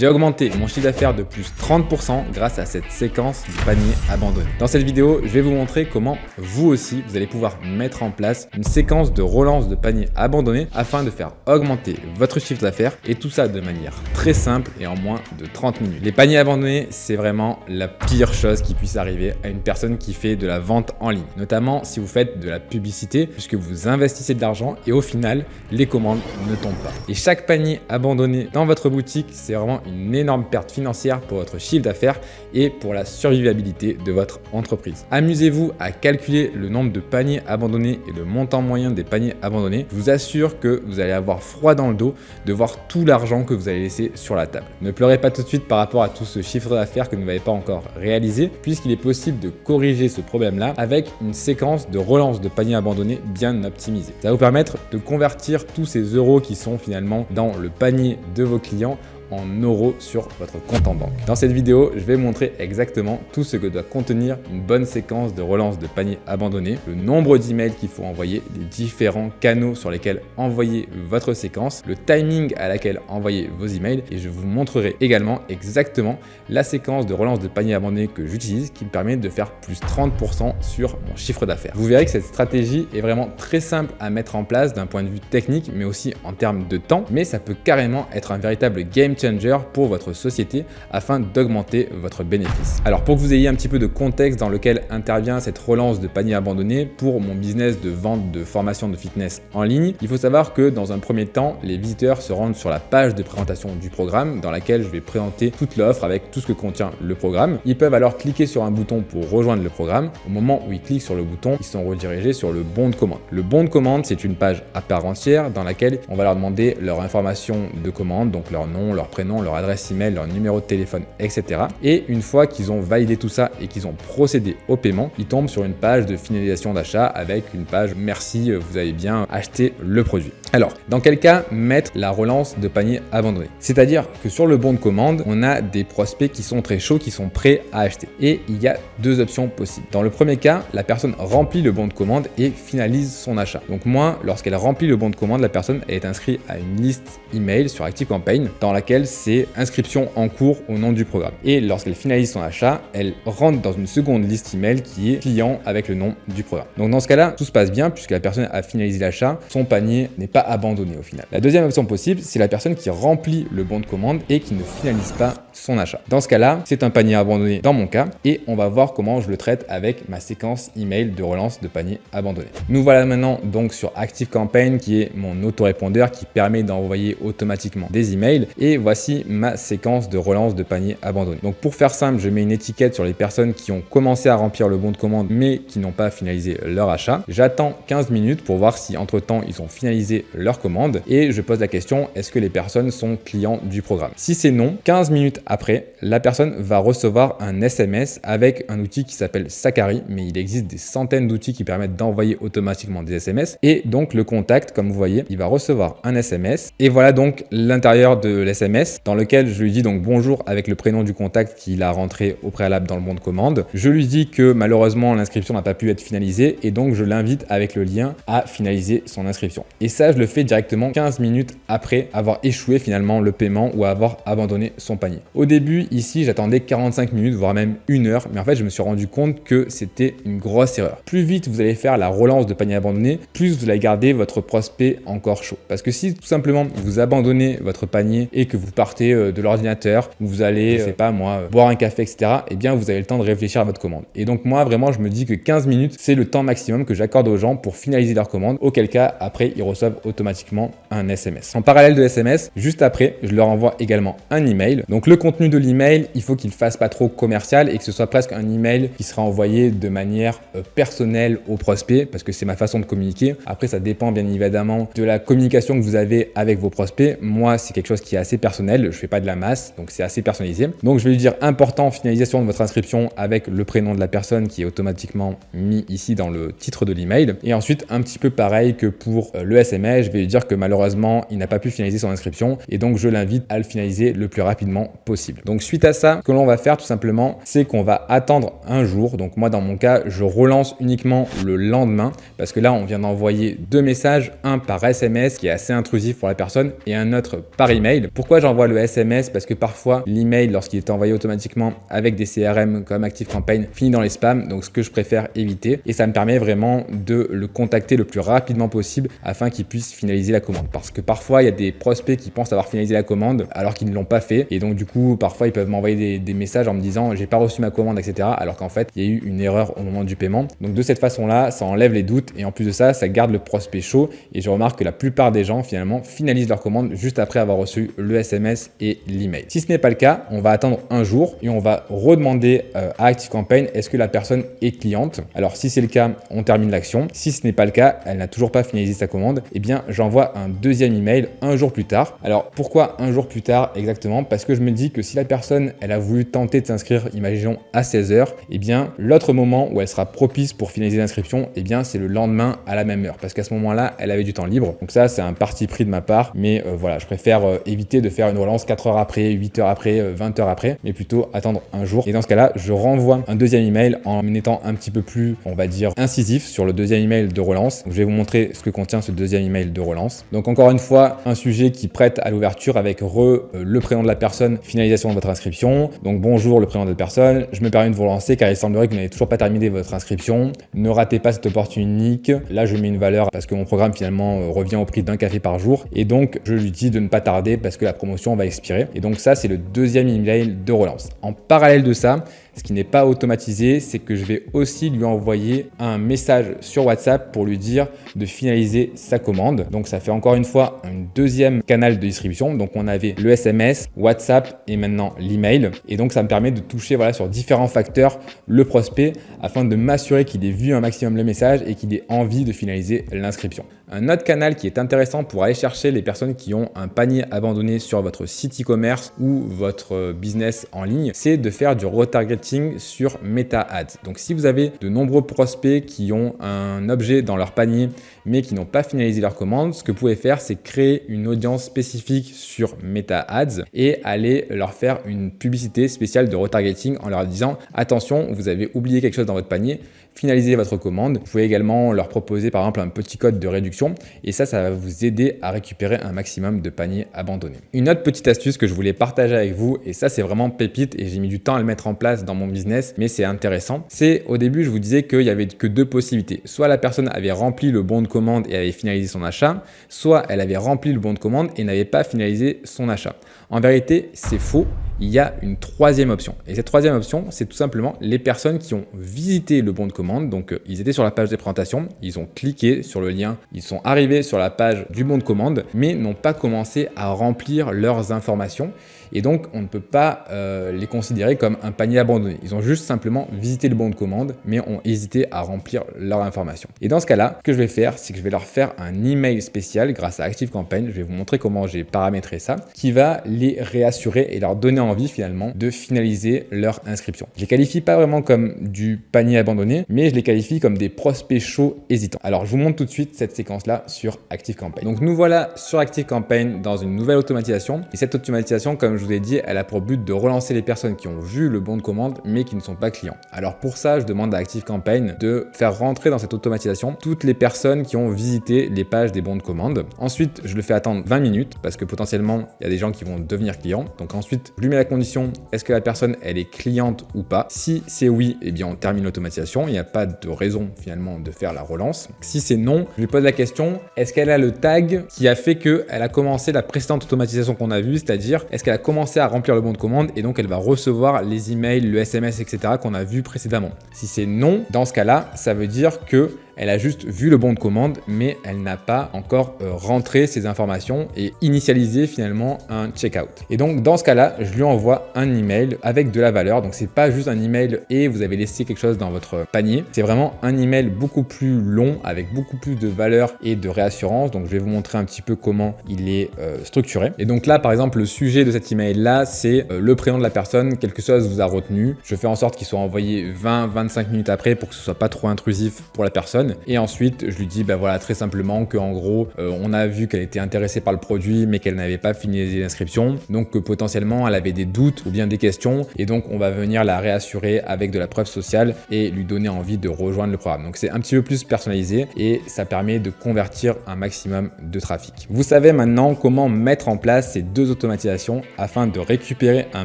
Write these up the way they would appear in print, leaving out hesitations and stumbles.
J'ai augmenté mon chiffre d'affaires de plus 30% grâce à cette séquence du panier abandonné. Dans cette vidéo, je vais vous montrer comment vous aussi, vous allez pouvoir mettre en place une séquence de relance de panier abandonné afin de faire augmenter votre chiffre d'affaires et tout ça de manière très simple et en moins de 30 minutes. Les paniers abandonnés, c'est vraiment la pire chose qui puisse arriver à une personne qui fait de la vente en ligne, notamment si vous faites de la publicité puisque vous investissez de l'argent et au final, les commandes ne tombent pas. Et chaque panier abandonné dans votre boutique, c'est vraiment une énorme perte financière pour votre chiffre d'affaires et pour la survivabilité de votre entreprise. Amusez-vous à calculer le nombre de paniers abandonnés et le montant moyen des paniers abandonnés. Je vous assure que vous allez avoir froid dans le dos de voir tout l'argent que vous allez laisser sur la table. Ne pleurez pas tout de suite par rapport à tout ce chiffre d'affaires que vous n'avez pas encore réalisé, puisqu'il est possible de corriger ce problème-là avec une séquence de relance de paniers abandonnés bien optimisée. Ça va vous permettre de convertir tous ces euros qui sont finalement dans le panier de vos clients en euros sur votre compte en banque. Dans cette vidéo, je vais montrer exactement tout ce que doit contenir une bonne séquence de relance de panier abandonné, le nombre d'emails qu'il faut envoyer, les différents canaux sur lesquels envoyer votre séquence, le timing à laquelle envoyer vos emails et je vous montrerai également exactement la séquence de relance de panier abandonné que j'utilise qui me permet de faire plus 30% sur mon chiffre d'affaires. Vous verrez que cette stratégie est vraiment très simple à mettre en place d'un point de vue technique mais aussi en termes de temps, mais ça peut carrément être un véritable game changer pour votre société afin d'augmenter votre bénéfice. Alors pour que vous ayez un petit peu de contexte dans lequel intervient cette relance de panier abandonné pour mon business de vente de formation de fitness en ligne, il faut savoir que dans un premier temps, les visiteurs se rendent sur la page de présentation du programme dans laquelle je vais présenter toute l'offre avec tout ce que contient le programme. Ils peuvent alors cliquer sur un bouton pour rejoindre le programme. Au moment où ils cliquent sur le bouton, ils sont redirigés sur le bon de commande. Le bon de commande, c'est une page à part entière dans laquelle on va leur demander leur information de commande, donc leur nom, leur prénom, leur adresse email, leur numéro de téléphone, etc. Et une fois qu'ils ont validé tout ça et qu'ils ont procédé au paiement, ils tombent sur une page de finalisation d'achat avec une page merci, vous avez bien acheté le produit. Alors, dans quel cas mettre la relance de panier abandonné? C'est-à-dire que sur le bon de commande, on a des prospects qui sont très chauds, qui sont prêts à acheter. Et il y a deux options possibles. Dans le premier cas, la personne remplit le bon de commande et finalise son achat. Donc moi, lorsqu'elle remplit le bon de commande, la personne est inscrite à une liste email sur ActiveCampaign dans laquelle c'est inscription en cours au nom du programme. Et lorsqu'elle finalise son achat, elle rentre dans une seconde liste email qui est client avec le nom du programme. Donc dans ce cas-là, tout se passe bien puisque la personne a finalisé l'achat, son panier n'est pas abandonné au final. La deuxième option possible, c'est la personne qui remplit le bon de commande et qui ne finalise pas son achat. Dans ce cas-là, c'est un panier abandonné dans mon cas et on va voir comment je le traite avec ma séquence email de relance de panier abandonné. Nous voilà maintenant donc sur ActiveCampaign qui est mon autorépondeur qui permet d'envoyer automatiquement des emails et voici ma séquence de relance de panier abandonné. Donc pour faire simple, je mets une étiquette sur les personnes qui ont commencé à remplir le bon de commande mais qui n'ont pas finalisé leur achat. J'attends 15 minutes pour voir si entre temps ils ont finalisé leur commande et je pose la question, est-ce que les personnes sont clients du programme? Si c'est non, 15 minutes après, la personne va recevoir un SMS avec un outil qui s'appelle Sakari, mais il existe des centaines d'outils qui permettent d'envoyer automatiquement des SMS et donc le contact, comme vous voyez, il va recevoir un SMS et voilà donc l'intérieur de l'SMS dans lequel je lui dis donc bonjour avec le prénom du contact qu'il a rentré au préalable dans le bon de commande. Je lui dis que malheureusement l'inscription n'a pas pu être finalisée et donc je l'invite avec le lien à finaliser son inscription. Et ça, je le fais directement 15 minutes après avoir échoué finalement le paiement ou avoir abandonné son panier. Au début, ici, j'attendais 45 minutes, voire même 1 heure, mais en fait, je me suis rendu compte que c'était une grosse erreur. Plus vite vous allez faire la relance de panier abandonné, plus vous allez garder votre prospect encore chaud. Parce que si tout simplement vous abandonnez votre panier et que vous partez de l'ordinateur, vous allez, je sais pas moi, boire un café, etc., eh bien, vous avez le temps de réfléchir à votre commande. Et donc, moi, vraiment, je me dis que 15 minutes, c'est le temps maximum que j'accorde aux gens pour finaliser leur commande, auquel cas, après, ils reçoivent automatiquement un SMS. En parallèle de SMS, juste après, je leur envoie également un email. Donc, le contenu de l'email, il faut qu'il fasse pas trop commercial et que ce soit presque un email qui sera envoyé de manière personnelle au prospect parce que c'est ma façon de communiquer. Après, ça dépend bien évidemment de la communication que vous avez avec vos prospects. Moi, c'est quelque chose qui est assez personnel. Je fais pas de la masse, donc c'est assez personnalisé. Donc, je vais lui dire important, finalisation de votre inscription avec le prénom de la personne qui est automatiquement mis ici dans le titre de l'email. Et ensuite, un petit peu pareil que pour le SMS, je vais lui dire que malheureusement, il n'a pas pu finaliser son inscription et donc je l'invite à le finaliser le plus rapidement possible. possible. Donc suite à ça, ce que l'on va faire tout simplement, c'est qu'on va attendre un jour. Donc moi dans mon cas, je relance uniquement le lendemain parce que là on vient d'envoyer 2 messages, un par SMS qui est assez intrusif pour la personne et un autre par email. Pourquoi j'envoie le SMS? Parce que parfois l'email, lorsqu'il est envoyé automatiquement avec des CRM comme ActiveCampaign, finit dans les spams. Donc ce que je préfère éviter, et ça me permet vraiment de le contacter le plus rapidement possible afin qu'il puisse finaliser la commande. Parce que parfois il y a des prospects qui pensent avoir finalisé la commande alors qu'ils ne l'ont pas fait, et donc du coup parfois ils peuvent m'envoyer des messages en me disant j'ai pas reçu ma commande, etc. alors qu'en fait il y a eu une erreur au moment du paiement. Donc de cette façon là, ça enlève les doutes et en plus de ça, ça garde le prospect chaud, et je remarque que la plupart des gens finalement finalisent leur commande juste après avoir reçu le SMS et l'email. Si ce n'est pas le cas, on va attendre un jour et on va redemander à ActiveCampaign est-ce que la personne est cliente. Alors si c'est le cas, on termine l'action. Si ce n'est pas le cas, elle n'a toujours pas finalisé sa commande, eh bien j'envoie un deuxième email un jour plus tard. Alors pourquoi un jour plus tard exactement? Parce que je me dis que si la personne elle a voulu tenter de s'inscrire, imaginons à 16h, eh bien l'autre moment où elle sera propice pour finaliser l'inscription, eh bien c'est le lendemain à la même heure, parce qu'à ce moment-là elle avait du temps libre. Donc ça c'est un parti pris de ma part, mais voilà, je préfère éviter de faire une relance 4 heures après, 8 heures après, 20 heures après, mais plutôt attendre un jour. Et dans ce cas-là, je renvoie un deuxième email en étant un petit peu plus, on va dire, incisif sur le deuxième email de relance. Donc, je vais vous montrer ce que contient ce deuxième email de relance. Donc encore une fois, un sujet qui prête à l'ouverture avec le prénom de la personne, finalisation de votre inscription. Donc bonjour le prénom de la personne, je me permets de vous relancer car il semblerait que vous n'avez toujours pas terminé votre inscription. Ne ratez pas cette opportunité unique. Là je mets une valeur parce que mon programme finalement revient au prix d'un café par jour, et donc je lui dis de ne pas tarder parce que la promotion va expirer. Et donc ça c'est le deuxième email de relance. En parallèle de ça, ce qui n'est pas automatisé, c'est que je vais aussi lui envoyer un message sur WhatsApp pour lui dire de finaliser sa commande. Donc ça fait encore une fois un deuxième canal de distribution. Donc on avait le SMS, WhatsApp et maintenant l'email. Et donc ça me permet de toucher sur différents facteurs le prospect afin de m'assurer qu'il ait vu un maximum le message et qu'il ait envie de finaliser l'inscription. Un autre canal qui est intéressant pour aller chercher les personnes qui ont un panier abandonné sur votre site e-commerce ou votre business en ligne, c'est de faire du retargeting sur Meta Ads. Donc si vous avez de nombreux prospects qui ont un objet dans leur panier mais qui n'ont pas finalisé leur commande, ce que vous pouvez faire, c'est créer une audience spécifique sur Meta Ads et aller leur faire une publicité spéciale de retargeting en leur disant attention, vous avez oublié quelque chose dans votre panier, finalisez votre commande. Vous pouvez également leur proposer par exemple un petit code de réduction, et ça va vous aider à récupérer un maximum de paniers abandonnés. Une autre petite astuce que je voulais partager avec vous, et ça c'est vraiment pépite et j'ai mis du temps à le mettre en place dans mon business, mais c'est intéressant, c'est au début je vous disais qu'il n'y avait que 2 possibilités. Soit la personne avait rempli le bon de commande et avait finalisé son achat, soit elle avait rempli le bon de commande et n'avait pas finalisé son achat. En vérité, c'est faux. Il y a une troisième option. Et cette troisième option, c'est tout simplement les personnes qui ont visité le bon de commande. Donc, ils étaient sur la page de présentation, ils ont cliqué sur le lien, ils sont arrivés sur la page du bon de commande, mais n'ont pas commencé à remplir leurs informations. Et donc, on ne peut pas les considérer comme un panier abandonné. Ils ont juste simplement visité le bon de commande, mais ont hésité à remplir leur information. Et dans ce cas-là, ce que je vais faire, c'est que je vais leur faire un email spécial grâce à ActiveCampaign. Je vais vous montrer comment j'ai paramétré ça, qui va les réassurer et leur donner envie finalement de finaliser leur inscription. Je les qualifie pas vraiment comme du panier abandonné, mais je les qualifie comme des prospects chauds hésitants. Alors, je vous montre tout de suite cette séquence-là sur ActiveCampaign. Donc, nous voilà sur ActiveCampaign dans une nouvelle automatisation. Et cette automatisation, comme je vous ai dit, elle a pour but de relancer les personnes qui ont vu le bon de commande mais qui ne sont pas clients. Alors pour ça, je demande à ActiveCampaign de faire rentrer dans cette automatisation toutes les personnes qui ont visité les pages des bons de commande. Ensuite, je le fais attendre 20 minutes parce que potentiellement, il y a des gens qui vont devenir clients. Donc ensuite, je lui mets la condition, est-ce que la personne, elle est cliente ou pas? Si c'est oui, eh bien on termine l'automatisation. Il n'y a pas de raison finalement de faire la relance. Si c'est non, je lui pose la question, est-ce qu'elle a le tag qui a fait qu'elle a commencé la précédente automatisation qu'on a vue, c'est-à-dire est-ce qu'elle a commencé à remplir le bon de commande et donc elle va recevoir les emails, le SMS, etc. qu'on a vu précédemment. Si c'est non, dans ce cas-là, ça veut dire que elle a juste vu le bon de commande, mais elle n'a pas encore rentré ses informations et initialisé finalement un checkout. Et donc dans ce cas-là, je lui envoie un email avec de la valeur. Donc c'est pas juste un email et vous avez laissé quelque chose dans votre panier. C'est vraiment un email beaucoup plus long avec beaucoup plus de valeur et de réassurance. Donc je vais vous montrer un petit peu comment il est structuré. Et donc là, par exemple, le sujet de cet email-là, c'est le prénom de la personne, quelque chose vous a retenu. Je fais en sorte qu'il soit envoyé 20-25 minutes après pour que ce soit pas trop intrusif pour la personne. personne. Et ensuite, je lui dis voilà, très simplement qu'en gros, on a vu qu'elle était intéressée par le produit, mais qu'elle n'avait pas fini les inscriptions. Donc que potentiellement, elle avait des doutes ou bien des questions. Et donc, on va venir la réassurer avec de la preuve sociale et lui donner envie de rejoindre le programme. Donc, c'est un petit peu plus personnalisé et ça permet de convertir un maximum de trafic. Vous savez maintenant comment mettre en place ces deux automatisations afin de récupérer un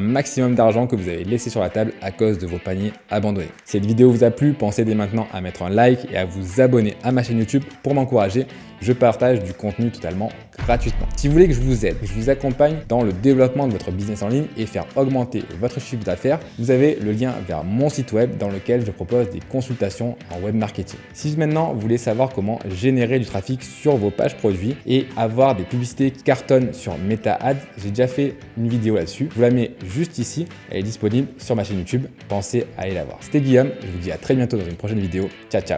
maximum d'argent que vous avez laissé sur la table à cause de vos paniers abandonnés. Si cette vidéo vous a plu, pensez dès maintenant à mettre un like et à vous abonner à ma chaîne YouTube pour m'encourager. Je partage du contenu totalement gratuitement. Si vous voulez que je vous aide, que je vous accompagne dans le développement de votre business en ligne et faire augmenter votre chiffre d'affaires, vous avez le lien vers mon site web dans lequel je propose des consultations en web marketing. Si maintenant vous voulez savoir comment générer du trafic sur vos pages produits et avoir des publicités qui cartonnent sur Meta Ads, j'ai déjà fait une vidéo là-dessus. Je vous la mets juste ici, elle est disponible sur ma chaîne YouTube. Pensez à aller la voir. C'était Guillaume, je vous dis à très bientôt dans une prochaine vidéo. Ciao, ciao.